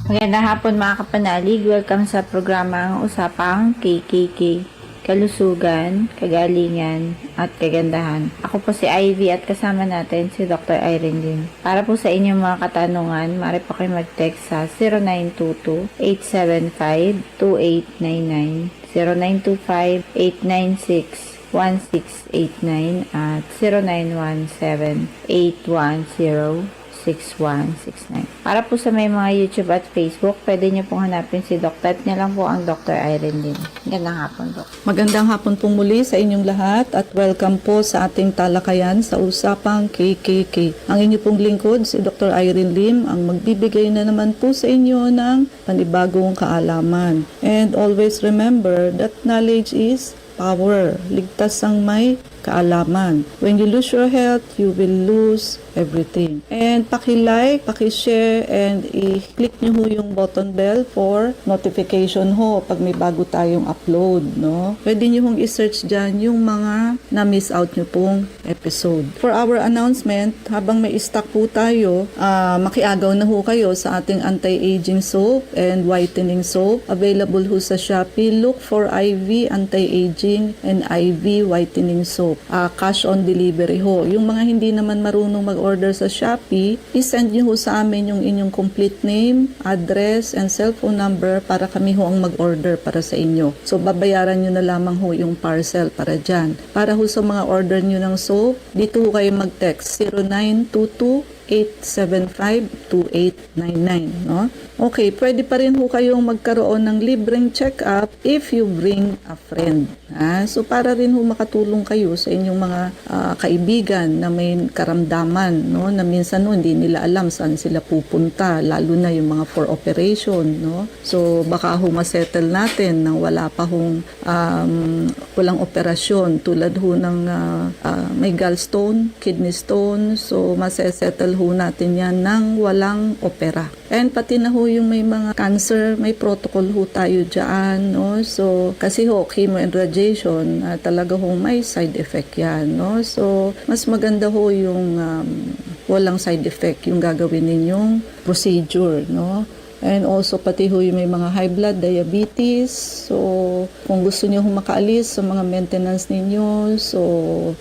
Magandang hapon mga kapanalig. Welcome sa programang Usapang KKK. Kalusugan, Kagalingan, at Kagandahan. Ako po si Ivy at kasama natin si Dr. Irene Lim. Para po sa inyong mga katanungan, maaari po kayo mag-text sa 0922-875-2899, 0925-896-1689 at 0917-810-6169. Para po sa may mga YouTube at Facebook, pwede nyo pong hanapin si Dr. Type niya lang po ang Dr. Irene Lim. Magandang hapon, Dok. Magandang hapon po muli sa inyong lahat at welcome po sa ating talakayan sa Usapang KKK. Ang inyo pong lingkod, si Dr. Irene Lim, ang magbibigay na naman po sa inyo ng panibagong kaalaman. And always remember that knowledge is power. Ligtas ang may kaalaman. When you lose your health, you will lose everything. And paki-like, paki-share, and i-click nyo ho yung button bell for notification ho pag may bago tayong upload, no? Pwede nyo hong i-search dyan yung mga na-miss out nyo pong episode. For our announcement, habang may stock po tayo, makiagaw na ho kayo sa ating anti-aging soap and whitening soap. Available ho sa Shopee. Look for IV anti-aging and IV whitening soap. Cash on delivery ho. Yung mga hindi naman marunong mag-order sa Shopee, i-send nyo ho sa amin yung inyong complete name, address, and cellphone number para kami ho ang mag-order para sa inyo. So, babayaran nyo na lamang ho yung parcel para dyan. Para ho sa mga order nyo ng soap, dito ho kayo mag-text 0922-875-2899, no? Okay, pwede pa rin ho kayong magkaroon ng libreng check-up if you bring a friend. So, para rin ho makatulong kayo sa inyong mga kaibigan na may karamdaman, no? Na minsan no, hindi nila alam saan sila pupunta, lalo na yung mga for operation, no? So, baka ho masettle natin nang wala pa hong walang operasyon tulad ho ng may gallstone, kidney stone, so masesettle ho natin yan nang walang opera. And pati na ho yung may mga cancer, may protocol ho tayo dyan, no? So, kasi ho, chemo and radiation, talaga ho may side effect yan, no? So, mas maganda ho yung walang side effect yung gagawin ninyong procedure, no? And also pati ho yung may mga high blood, diabetes. So, kung gusto niyo makaalis sa mga maintenance ninyo, so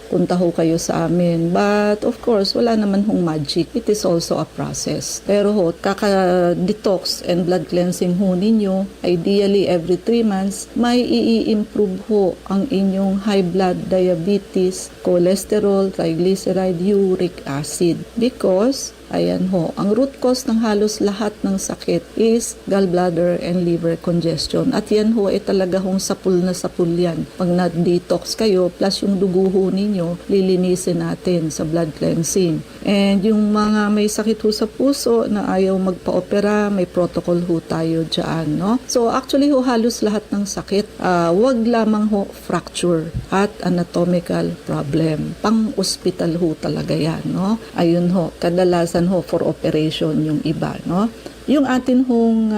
punta ho kayo sa amin. But of course, wala naman hong magic. It is also a process. Pero ho, kaka-detox and blood cleansing ho ninyo, ideally every 3 months, may i-improve ho ang inyong high blood, diabetes, cholesterol, triglyceride, uric acid. Because ayan ho, ang root cause ng halos lahat ng sakit is gallbladder and liver congestion. At yan ho ay talaga hong sapul na sapul yan. Pag na-detox kayo, plus yung dugo ho ninyo, lilinisin natin sa blood cleansing. And yung mga may sakit ho sa puso na ayaw magpa-opera, may protocol ho tayo dyan, no? So actually ho, halos lahat ng sakit, wag lamang ho fracture at anatomical problem. Pang-hospital ho talaga yan, no? Ayun ho, kadalasan ho for operation yung iba, no? Yung atin hong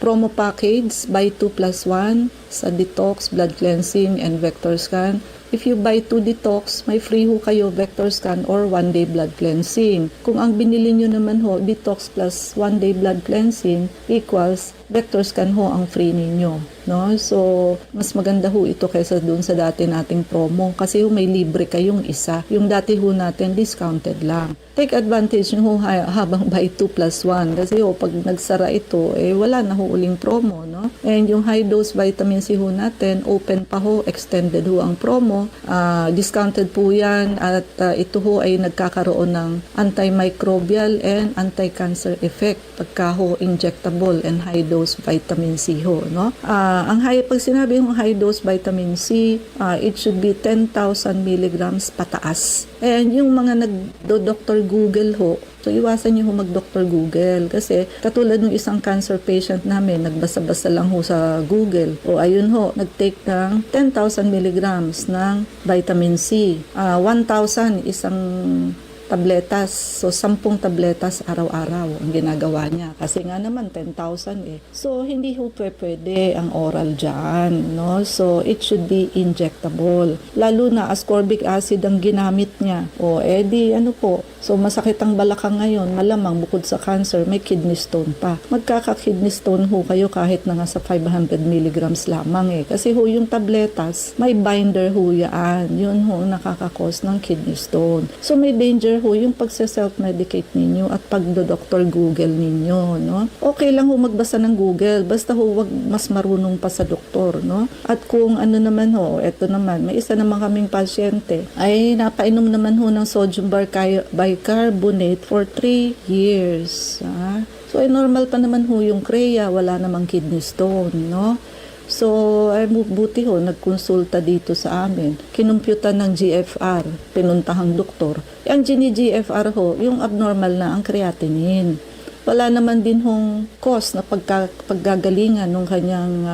promo package, buy 2 plus 1 sa detox, blood cleansing, and vector scan. If you buy 2 detox, may free ho kayo vector scan or 1-day blood cleansing. Kung ang binili nyo naman ho, detox plus 1-day blood cleansing equals vector scan ho ang free ninyo, no? So, mas maganda ho ito kaysa dun sa dati nating promo kasi ho may libre kayong isa. Yung dati ho natin discounted lang. Take advantage nyo ho habang buy 2 plus 1 kasi ho pag nagsara ito, wala na ho uling promo, no? And yung high dose vitamin C ho natin, open pa ho, extended ho ang promo. Discounted po yan at ito ho ay nagkakaroon ng antimicrobial and anti-cancer effect pagka ho injectable and high dose vitamin C ho, no? Pag sinabi yung high dose vitamin C, it should be 10,000 milligrams pataas. And yung mga nagdo-Dr. Google ho, so iwasan nyo ho mag-Dr. Google kasi katulad ng isang cancer patient namin, nagbasa-basa lang ho sa Google. O ayun ho, nag-take ng 10,000 milligrams ng vitamin C. 1,000 isang tabletas. So, 10 tabletas araw-araw ang ginagawa niya. Kasi nga naman, 10,000 eh. So, hindi ho pwede ang oral dyan, no? So, it should be injectable. Lalo na ascorbic acid ang ginamit niya. O, edi, ano po? So, masakit ang balakang ngayon. Malamang, bukod sa cancer, may kidney stone pa. Magkaka-kidney stone ho kayo kahit na nga sa 500 milligrams lamang eh. Kasi ho, yung tabletas, may binder ho yan. Yun ho, nakakakos ng kidney stone. So, may danger ho yung pagse-self-medicate ninyo at pagdo-doctor Google ninyo, no? Okay lang ho magbasa ng Google, basta ho wag mas marunong pa sa doktor, no? At kung ano naman ho, eto naman, may isa naman kaming pasyente, ay napainom naman ho ng sodium bicarbonate for 3 years. So, ay normal pa naman ho yung CREA, wala namang kidney stone, no? So, ay buti ho, nagkonsulta dito sa amin. Kinumputan ng GFR, pinuntahang doktor. Ang GFR ho, yung abnormal na ang creatinine. Wala naman din hong cause na paggagalingan ng kanyang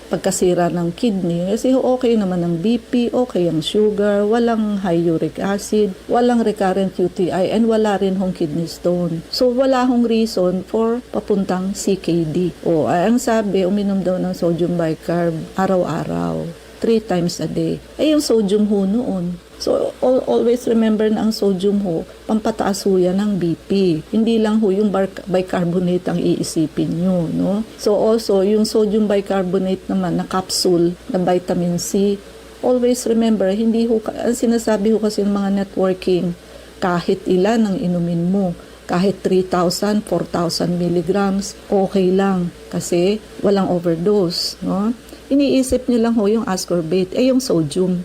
pagkasira ng kidney. Kasi okay naman ang BP, okay ang sugar, walang high uric acid, walang recurrent UTI, and wala rin hong kidney stone. So, wala hong reason for papuntang CKD. O, ang sabi, uminom daw ng sodium bicarb araw-araw, 3 times a day. Ay, yung sodium ho noon. So, always remember na ang sodium ho, pampataas ho yan ng BP. Hindi lang ho yung bicarbonate ang iisipin nyo, no? So, also, yung sodium bicarbonate naman na capsule na vitamin C, always remember, hindi ho, ang sinasabi ho kasi ng mga networking, kahit ilan ang inumin mo, kahit 3,000, 4,000 milligrams, okay lang kasi walang overdose, no? Iniisip nyo lang ho yung ascorbate, yung sodium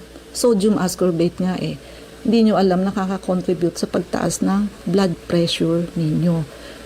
ascorbate nga eh. Hindi nyo alam nakaka-contribute sa pagtaas ng blood pressure ninyo.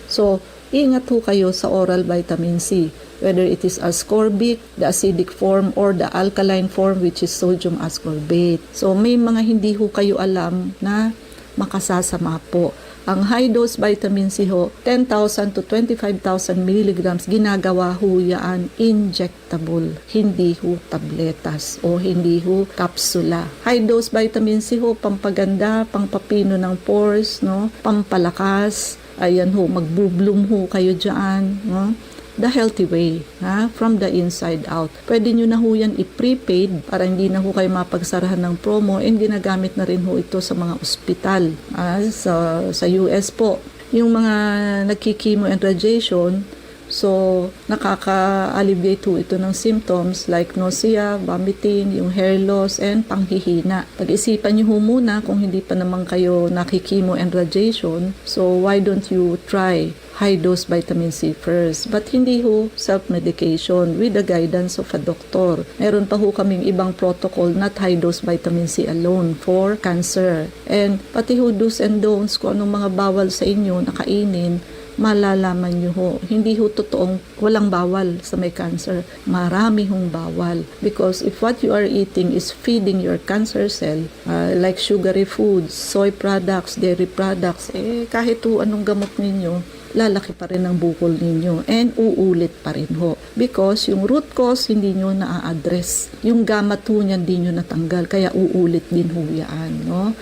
So, ingat ho kayo sa oral vitamin C, whether it is ascorbic, the acidic form, or the alkaline form which is sodium ascorbate. So, may mga hindi ho kayo alam na makasasama po. Ang high-dose vitamin C ho, 10,000 to 25,000 milligrams, ginagawa ho yan injectable, hindi ho tabletas o hindi ho kapsula. High-dose vitamin C ho, pampaganda, pangpapino ng pores, no? Pampalakas, ayan ho, magbubloom ho kayo dyan, no? The healthy way, from the inside out. Pwede nyo na ho yan i-prepaid para hindi na ho kayo mapagsarahan ng promo, and ginagamit na rin ho ito sa mga ospital. Sa US po, yung mga nagkikimo and radiation, so nakaka-alleviate ho ito ng symptoms like nausea, vomiting, yung hair loss, and panghihina. Pag-isipan nyo ho muna kung hindi pa naman kayo nakikimo and radiation, so why don't you try high-dose vitamin C first. But hindi ho self-medication with the guidance of a doctor. Meron pa ho kaming ibang protocol, not high-dose vitamin C alone for cancer. And pati ho do's and don'ts, kung anong mga bawal sa inyo na kainin, malalaman nyo ho. Hindi ho totoong walang bawal sa may cancer. Marami hong bawal. Because if what you are eating is feeding your cancer cell, like sugary foods, soy products, dairy products, kahit ho anong gamot ninyo, lalaki pa rin ang bukol ninyo and uulit pa rin ho. Because yung root cause hindi nyo na-address. Yung gamat ho niyan hindi nyo natanggal, kaya uulit din ho yan, no?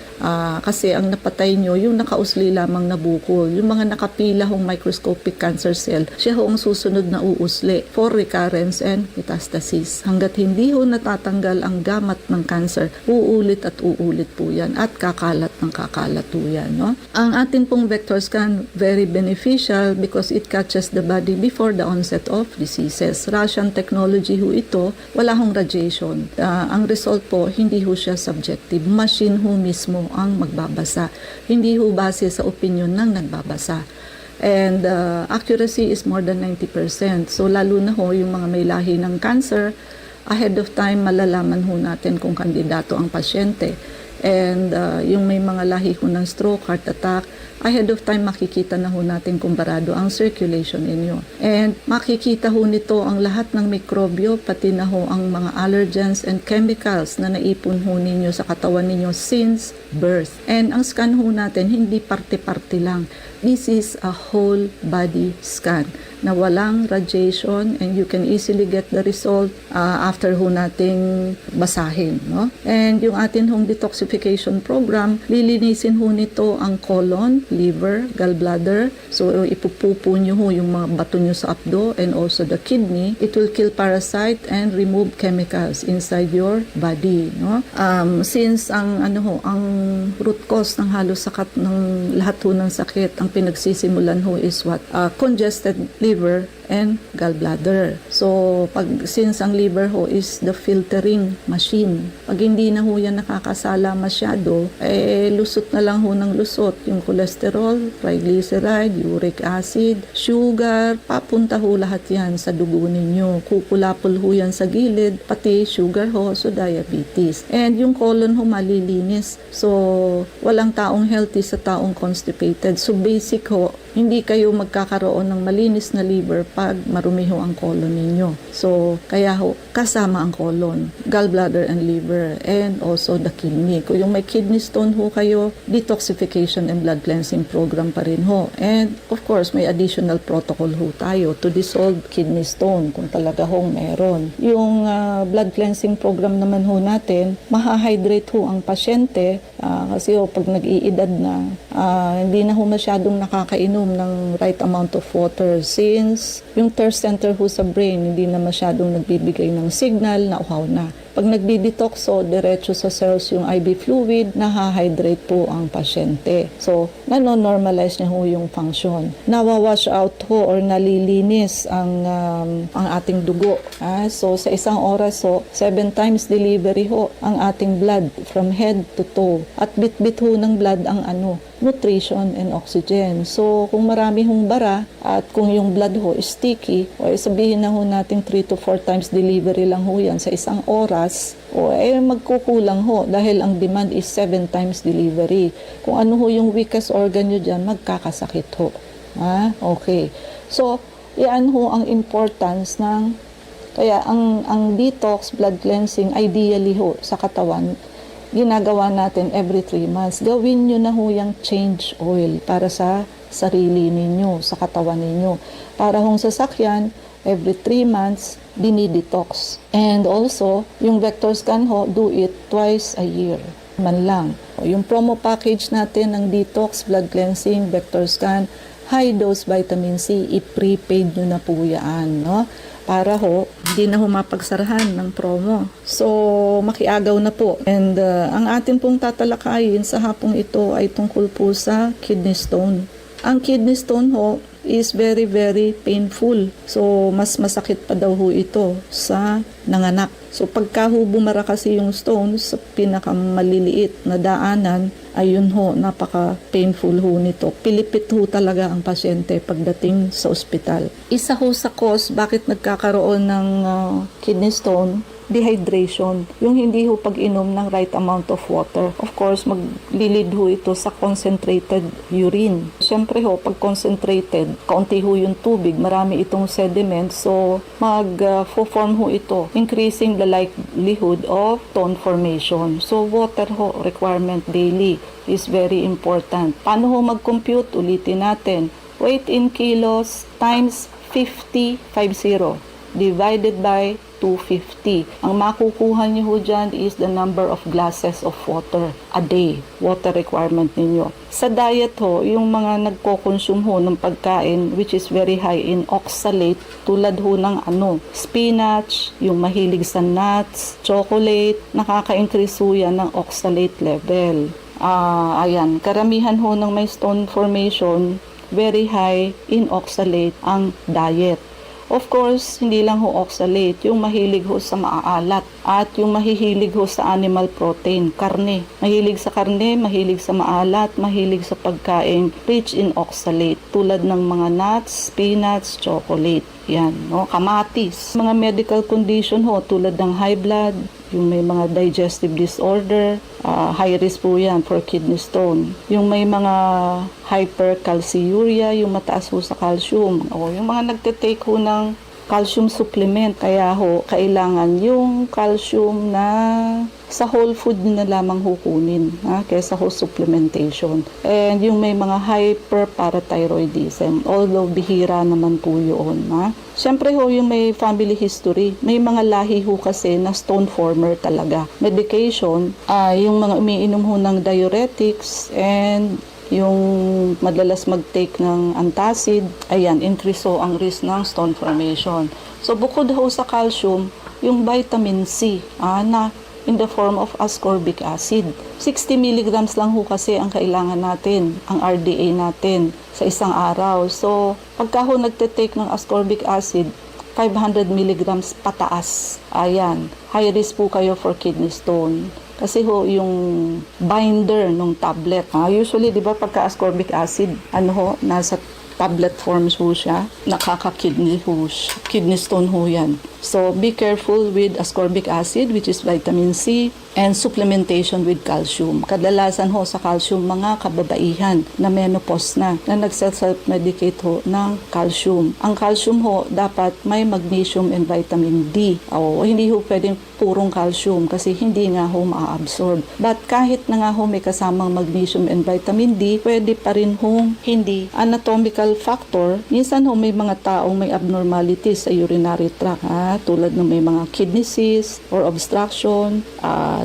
Kasi ang napatay nyo, yung nakausli lamang na bukol, yung mga nakapila hong microscopic cancer cell, siya ho ang susunod na uusli for recurrence and metastasis. Hanggat hindi ho natatanggal ang gamat ng cancer, uulit at uulit po yan at kakalat ng kakalat po yan, no? Ang atin pong vector scan, very beneficial because it catches the body before the onset of diseases. Russian technology ho ito, wala hong radiation. Ang result po, hindi ho siya subjective. Machine ho mismo ang magbabasa. Hindi ho base sa opinion ng nagbabasa. And accuracy is more than 90%. So lalo na ho yung mga may lahi ng cancer, ahead of time malalaman ho natin kung kandidato ang pasyente. And yung may mga lahi ho ng stroke, heart attack, ahead of time makikita na ho natin kung barado ang circulation ninyo. And makikita ho nito ang lahat ng mikrobyo, pati na ho ang mga allergens and chemicals na naipon ho ninyo sa katawan ninyo since birth. And ang scan ho natin, hindi parte-parte lang. This is a whole body scan. na walang radiation and you can easily get the result after ho nating basahin. No? And yung atin hong detoxification program, lilinisin ho nito ang colon, liver, gallbladder. So ipupupo nyo ho yung mga bato nyo sa abdo and also the kidney. It will kill parasite and remove chemicals inside your body. No? Since ang root cause ng halos sakat ng lahat ho ng sakit, ang pinagsisimulan ho is what? Congested liver and gallbladder. So, since ang liver ho is the filtering machine, pag hindi na ho yan nakakasala masyado, lusot na lang ho ng lusot. Yung cholesterol, triglyceride, uric acid, sugar, papunta ho lahat yan sa dugo ninyo. Kukulapol ho yan sa gilid, pati sugar ho, so diabetes. And yung colon ho malilinis. So, walang taong healthy sa taong constipated. So, basic ho, hindi kayo magkakaroon ng malinis na liver pag marumi ho ang colon ninyo. So, kaya ho, kasama ang colon, gallbladder and liver, and also the kidney. Kung yung may kidney stone ho kayo, detoxification and blood cleansing program pa rin ho. And, of course, may additional protocol ho tayo to dissolve kidney stone kung talaga hong meron. Yung blood cleansing program naman ho natin, mahahydrate ho ang pasyente kasi ho, pag nag-iedad na, hindi na ho masyadong nakakainom ng right amount of water since yung thirst center ho sa brain hindi na masyadong nagbibigay ng signal na uhaw na. Pag nagdi-detox so diretso sa cells yung IV fluid, nahahydrate po ang pasyente. So, nano-normalize niya ho yung function. Nawawash out ho or nalilinis ang ating dugo. So, sa isang oras ho, 7 times delivery ho ang ating blood from head to toe. At bit-bit ho ng blood ang nutrition and oxygen. So, kung marami hong bara at kung yung blood ho is sticky, o sabihin na ho natin 3 to 4 times delivery lang ho yan sa isang oras, magkukulang ho dahil ang demand is 7 times delivery. Kung ano ho yung weakest organ nyo dyan, magkakasakit ho. Okay. So, yan ho ang importance ng, kaya ang detox, blood cleansing, ideally ho sa katawan, ginagawa natin every 3 months. Gawin nyo na ho yung change oil para sa sarili ninyo, sa katawan ninyo. Para hong sasakyan, every 3 months, dinidetox. And also, yung vector scan ho, do it twice a year. Man lang. Yung promo package natin ng detox, blood cleansing, vector scan, high dose vitamin C, i-prepaid nyo na po yan, no? Para ho, hindi na ho mapagsarahan ng promo. So, makiagaw na po. And ang atin pong tatalakayin sa hapong ito ay tungkol po sa kidney stone. Ang kidney stone ho is very, very painful. So, mas masakit pa daw ho ito sa nanganak. So, pagka ho bumara kasi yung stone sa pinakamaliliit na daanan, ayun ho, napaka-painful ho nito. Pilipit ho talaga ang pasyente pagdating sa ospital. Isa ho sa cause bakit nagkakaroon ng kidney stone, dehydration, yung hindi ho pag-inom ng right amount of water. Of course, maglilid ho ito sa concentrated urine. Siyempre ho, pag concentrated, kaunti ho yung tubig, marami itong sediment, so mag-form ho ito, increasing the likelihood of stone formation. So, water ho, requirement daily is very important. Paano ho mag-compute? Ulitin natin. Weight in kilos times 50 divided by 250. Ang makukuha niyo ho dyan is the number of glasses of water a day. Water requirement ninyo. Sa diet ho, yung mga nagko-consume ho ng pagkain which is very high in oxalate, tulad ho ng spinach, yung mahilig sa nuts, chocolate, nakaka-increase ho yan ng oxalate level. Ayan, karamihan ho ng may stone formation, very high in oxalate ang diet. Of course, hindi lang ho oxalate, yung mahilig ho sa maaalat at yung mahihilig ho sa animal protein, karne. Mahilig sa karne, mahilig sa maalat, mahilig sa pagkain rich in oxalate tulad ng mga nuts, peanuts, chocolate. Yan, no? Kamatis. Mga medical condition ho tulad ng high blood, yung may mga digestive disorder, high risk po yan for kidney stone. Yung may mga hypercalciuria, yung mataas ho sa calcium, o yung mga nagtitake ho ng calcium supplement. Kaya ho, kailangan yung calcium na sa whole food nyo na lamang hukunin, kaysa ho supplementation. And yung may mga hyperparathyroidism, although bihira naman po yun. Siyempre ho, yung may family history, may mga lahi ho kasi na stone former talaga. Medication, yung mga umiinom ho ng diuretics and yung madalas mag-take ng antacid, ayan, increase ho ang risk ng stone formation. So bukod ho sa calcium, yung vitamin C na in the form of ascorbic acid. 60 milligrams lang ho kasi ang kailangan natin, ang RDA natin sa isang araw. So pagka ho nagte-take ng ascorbic acid, 500 milligrams pataas. Ayan, high risk po kayo for kidney stone. Kasi ho, yung binder ng tablet, usually, di ba, pagka ascorbic acid, nasa tablet forms ho siya, nakaka-kidney stone ho yan. So, be careful with ascorbic acid, which is vitamin C, and supplementation with calcium. Kadalasan ho sa calcium, mga kababaihan na menopause na nagself-medicate ho ng calcium. Ang calcium ho, dapat may magnesium and vitamin D. Hindi ho pwedeng purong calcium kasi hindi nga ho ma-absorb. But kahit na nga ho may kasamang magnesium and vitamin D, pwede pa rin hong hindi. Anatomical factor, minsan ho may mga taong may abnormalities sa urinary tract, tulad ng may mga kidney cyst or obstruction,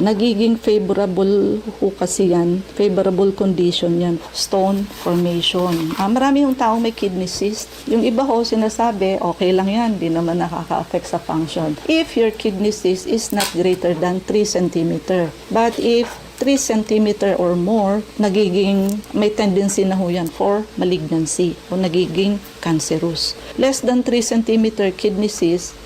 nagiging favorable ho kasi yan, favorable condition yan, stone formation. Marami hong taong may kidney cyst. Yung iba ho sinasabi, okay lang yan, di naman nakaka-affect sa function. If your kidney cyst is not greater than 3 cm. But if 3 cm or more, may tendency na ho yan for malignancy o nagiging cancerous. Less than 3 cm kidney cyst,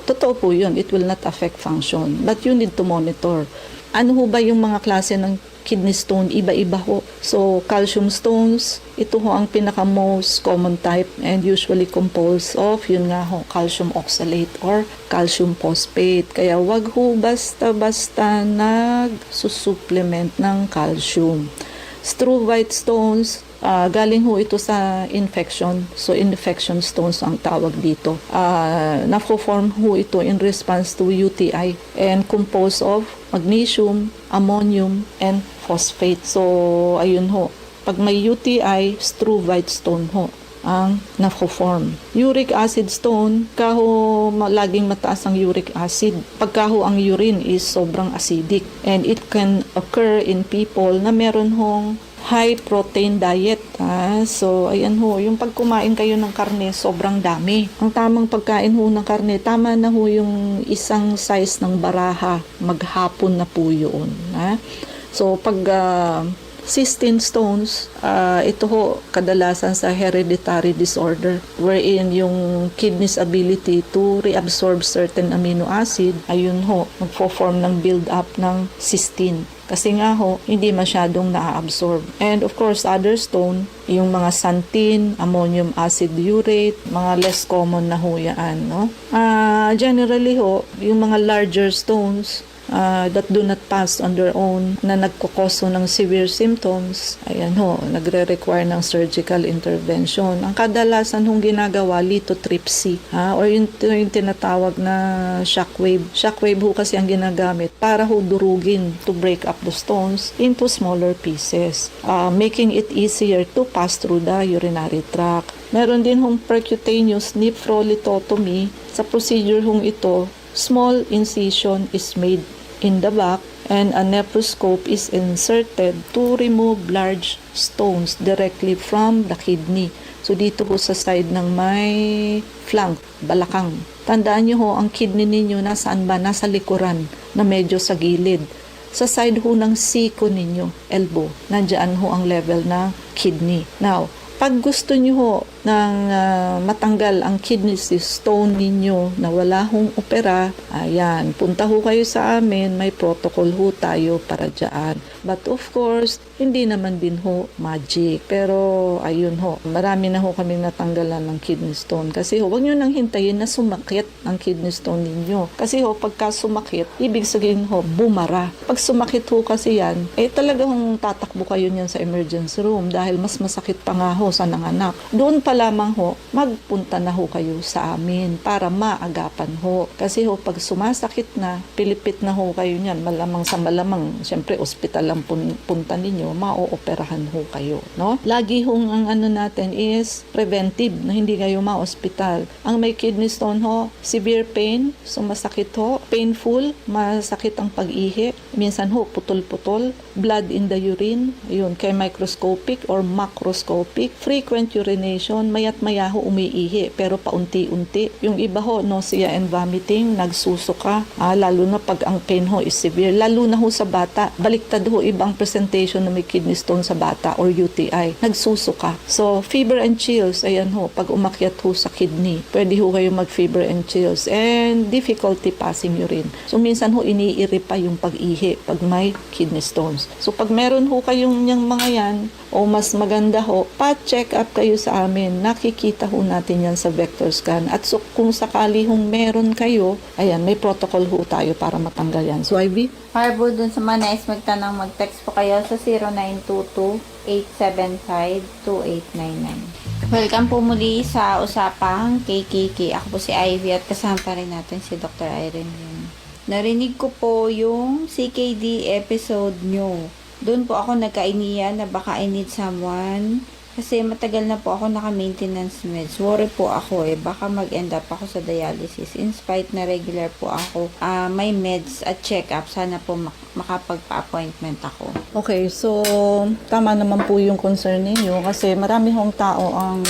totoo po yun, it will not affect function. But you need to monitor. Ano ho ba yung mga klase ng kidney stone? Iba-iba ho. So, calcium stones, ito ho ang pinaka-most common type and usually composed of, yun nga ho, calcium oxalate or calcium phosphate. Kaya wag ho basta-basta nag-supplement ng calcium. Struvite stones, galing ho ito sa infection. So, infection stones ang tawag dito. Na-form ho ito in response to UTI and composed of magnesium, ammonium, and phosphate. So, ayun ho. Pag may UTI, struvite stone ho ang na-form. Uric acid stone, laging mataas ang uric acid. Pagka ho ang urine is sobrang acidic and it can occur in people na meron hong high protein diet. So, ayan ho, yung pag kumain kayo ng karne, sobrang dami. Ang tamang pagkain ho ng karne, tama na ho yung isang size ng baraha, maghapon na po yun. So, pag cystine stones, ito ho kadalasan sa hereditary disorder wherein yung kidney's ability to reabsorb certain amino acid, ayun ho, magfo-form ng build-up ng cystine. Kasi nga ho, hindi masyadong na-absorb. And of course, other stone, yung mga xanthine, ammonium acid urate, mga less common na ho yan. No? Generally ho, yung mga larger stones, that do not pass on their own, na nagkukoso ng severe symptoms, ayan ho, nagre-require ng surgical intervention. Ang kadalasan hong ginagawa, lithotripsy, or yung tinatawag na shockwave. Shockwave ho kasi ang ginagamit para ho durugin to break up the stones into smaller pieces, making it easier to pass through the urinary tract. Meron din hong percutaneous nephrolithotomy. Sa procedure hong ito, small incision is made in the back and a nephroscope is inserted to remove large stones directly from the kidney. So dito ho sa side ng may flank, balakang. Tandaan nyo ho, ang kidney ninyo nasaan ba? Nasa likuran na medyo sa gilid. Sa side ho ng siko ninyo, elbow, nandyan ho ang level ng kidney. Now, pag gusto nyo ho ng matanggal ang kidney stone ninyo na wala hong opera, ayan, punta ho kayo sa amin, may protocol ho tayo para dyan. But of course, hindi naman din ho magic. Pero ayun ho, marami na ho kaming natanggalan ng kidney stone. Kasi ho, huwag nyo nang hintayin na sumakit ang kidney stone ninyo. Kasi ho, pagka sumakit, ibig sabihin ho, bumara. Pag sumakit ho kasi yan, talagang tatakbo kayo niyan sa emergency room dahil mas masakit pa nga ho sa nanganak. Doon pa lamang ho, magpunta na ho kayo sa amin para maagapan ho. Kasi ho, pag sumasakit na, pilipit na ho kayo niyan, malamang sa malamang, syempre, ospital ang punta ninyo, maooperahan ho kayo. No? Lagi hong ang ano natin is preventive, na hindi kayo ma-ospital. Ang may kidney stone ho, severe pain, so masakit ho, painful, masakit ang pag-ihi, minsan ho, putol-putol, blood in the urine, yun, kay microscopic or macroscopic, frequent urination, mayat maya ho umiihi, pero paunti-unti. Yung iba ho, nausea and vomiting, nagsusuka, lalo na pag ang pain ho is severe, lalo na ho sa bata, baliktad ho ibang presentation na may kidney stone sa bata or UTI, nagsusuka. So, fever and chills, ayan ho, pag umakyat ho sa kidney, pwede ho kayo mag-fever and chills, and difficulty passing urine. So, minsan ho, iniiri pa yung pag-ihi pag may kidney stones. So, pag meron ho kayong niyang mga yan, o mas maganda ho, pa-check up kayo sa amin. Nakikita ho natin yan sa vector scan. At so, kung sakali hong meron kayo, ayan, may protocol ho tayo para matanggal yan. So, Ivy? Or po dun sa mga nais magtanong, mag-text po kayo sa 0922-875-2899. Welcome po muli sa Usapang KKK. Ako po si Ivy at kasama pa rin natin si Dr. Irene. Narinig ko po yung CKD episode nyo. Doon po ako nagkainiyan na baka I need someone. Kasi matagal na po ako naka-maintenance meds. Worry po ako baka mag-end up ako sa dialysis. In spite na regular po ako, may meds at check-up. Sana po makapagpa-appointment ako. Okay, so tama naman po yung concern ninyo kasi marami hong tao ang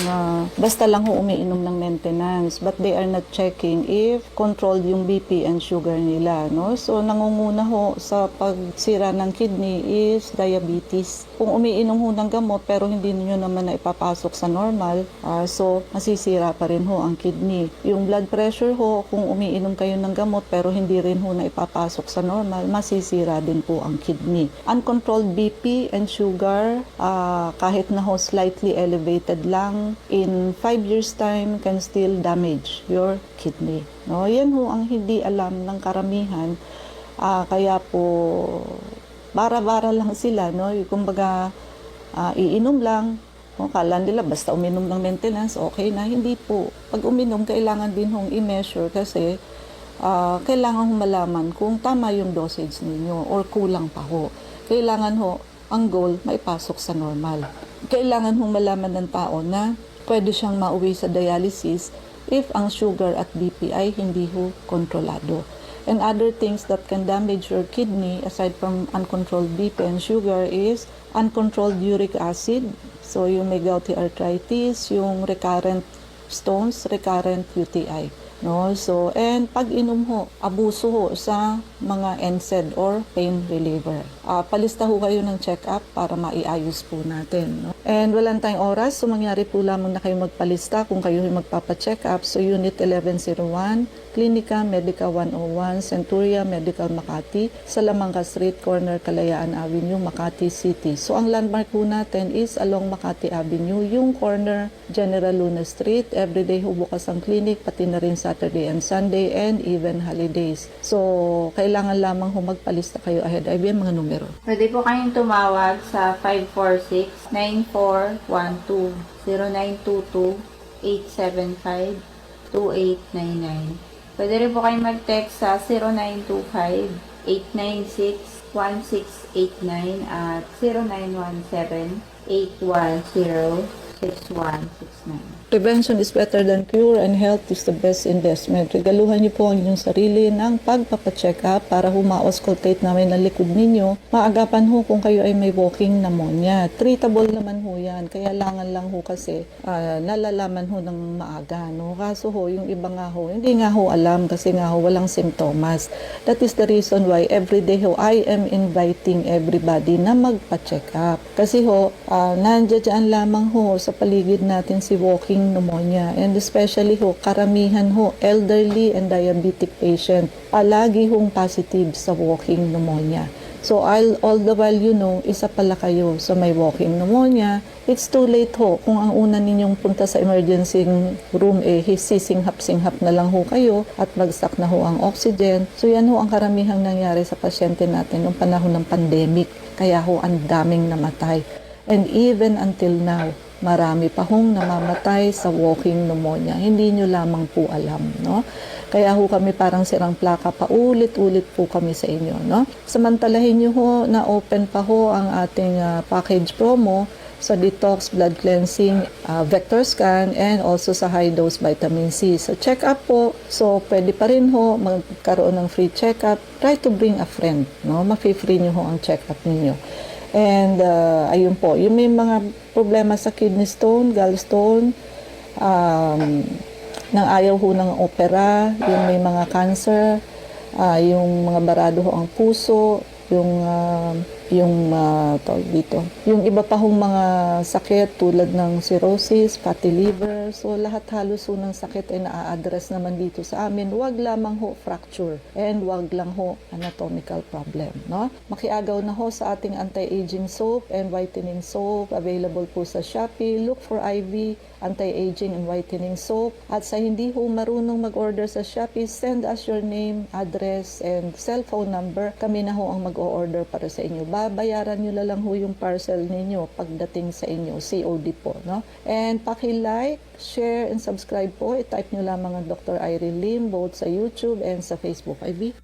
basta lang ho umiinom ng maintenance but they are not checking if controlled yung BP and sugar nila, no? So nangunguna ho sa pagsira ng kidney is diabetes. Kung umiinom ho ng gamot pero hindi niyo naman na ipapasok sa normal, so masisira pa rin ho ang kidney. Yung blood pressure ho, kung umiinom kayo ng gamot pero hindi rin ho na ipapasok sa normal, masisira din po ang kidney. Uncontrolled BP and sugar, kahit na ho slightly elevated lang, in 5 years time can still damage your kidney. No, yan ho ang hindi alam ng karamihan. Kaya po bara-bara lang sila, no? Kumbaga iinom lang. Kala nila basta uminom ng maintenance, okay na. Hindi po. Pag uminom, kailangan din hong i-measure kasi kailangan hong malaman kung tama yung dosage ninyo or kulang pa ho. Kailangan ho, ang goal, maipasok sa normal. Kailangan hong malaman ng tao na pwede siyang mauwi sa dialysis if ang sugar at BP ay hindi ho kontrolado. And other things that can damage your kidney aside from uncontrolled BP and sugar is uncontrolled uric acid. So yung may gouty arthritis, yung recurrent stones, recurrent UTI. No? So, and pag-inom ho, abuso ho sa mga NSAID or pain reliever. Palista ho kayo ng check-up para maiayos po natin. No? And walang tayong oras, so mangyari po lamang na kayo magpalista kung kayo magpapa-check up. So Unit 1101, Klinika Medica 101, Centuria Medical Makati, Salamanga Street, Corner Kalayaan Avenue, Makati City. So ang landmark po natin is along Makati Avenue, yung corner General Luna Street. Everyday ho bukas ang clinic, pati na rin Saturday and Sunday and even holidays. So kailangan lamang ho magpalista kayo ahead. Ay mga numero. Pwede po kayong tumawag sa 546-9412, 0922-875-2899. Pwede rin po kayong mag-text sa 0925-896-1689 at 0917-810-6169. Prevention is better than cure and health is the best investment. Regaluhan niyo po ang inyong sarili ng pagpapacheck up para ma-auscultate namin ang likod ninyo. Maagapan ho kung kayo ay may walking pneumonia. Treatable naman ho yan. Kaya langan lang ho kasi nalalaman ho ng maaga. No? Kaso ho, yung iba nga ho, hindi nga ho alam kasi nga ho walang simptomas. That is the reason why everyday ho I am inviting everybody na magpa-check up. Kasi ho, nandiyan lamang ho sa paligid natin si walking pneumonia and especially ho karamihan ho elderly and diabetic patient lagi hong positive sa walking pneumonia. So all the while you know, isa pala kayo sa may walking pneumonia, it's too late ho. Kung ang una ninyong punta sa emergency room sisinghap-singhap na lang ho kayo at bagsak na ho ang oxygen. So yan ho ang karamihang nangyari sa pasyente natin noong panahon ng pandemic. Kaya ho ang daming namatay. And even until now, marami pa hong namamatay sa walking pneumonia. Hindi nyo lamang po alam, no? Kaya ho kami parang sirang plaka, paulit-ulit po kami sa inyo, no? Samantalahin nyo ho na open pa ho ang ating package promo sa detox, blood cleansing, vector scan, and also sa high dose vitamin C. So check up po. So pwede pa rin ho magkaroon ng free check up. Try to bring a friend, no? Mafi-free nyo ho ang check up ninyo. And ayun po, yung may mga problema sa kidney stone, gallstone, nang ayaw ho ng opera, yung may mga cancer, yung mga barado ho ang puso, tawag dito. Yung iba pa hong mga sakit tulad ng cirrhosis, fatty liver. So lahat halos ho ng sakit ay na-address naman dito sa amin. Wag lamang ho fracture and wag lang ho anatomical problem, no? Makiagaw na ho sa ating anti-aging soap and whitening soap. Available po sa Shopee. Look for IV anti-aging and whitening soap. At sa hindi ho marunong mag-order sa Shopee, send us your name, address, and cellphone number. Kami na ho ang mag-o-order para sa inyo. Babayaran nyo na lang ho yung parcel ninyo pagdating sa inyo. COD po, no? And paki-like, share, and subscribe po. I-type nyo lamang ang Dr. Irene Lim both sa YouTube and sa Facebook. Ivy?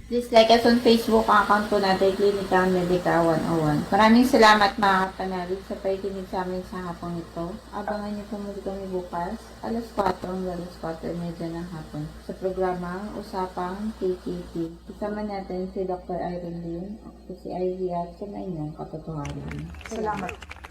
Please like us on Facebook, ang account po natin, Clinica Medica 101. Maraming salamat mga kapanalig sa pakikinig sa amin sa hapong ito. Abangan niyo po muli kami bukas, alas 4 hanggang alas 4:30 ng hapon sa programang Usapang KKT. Kasama natin si Dr. Irene Lim, ako si Ivy at sa inyong katotohanan. Salamat.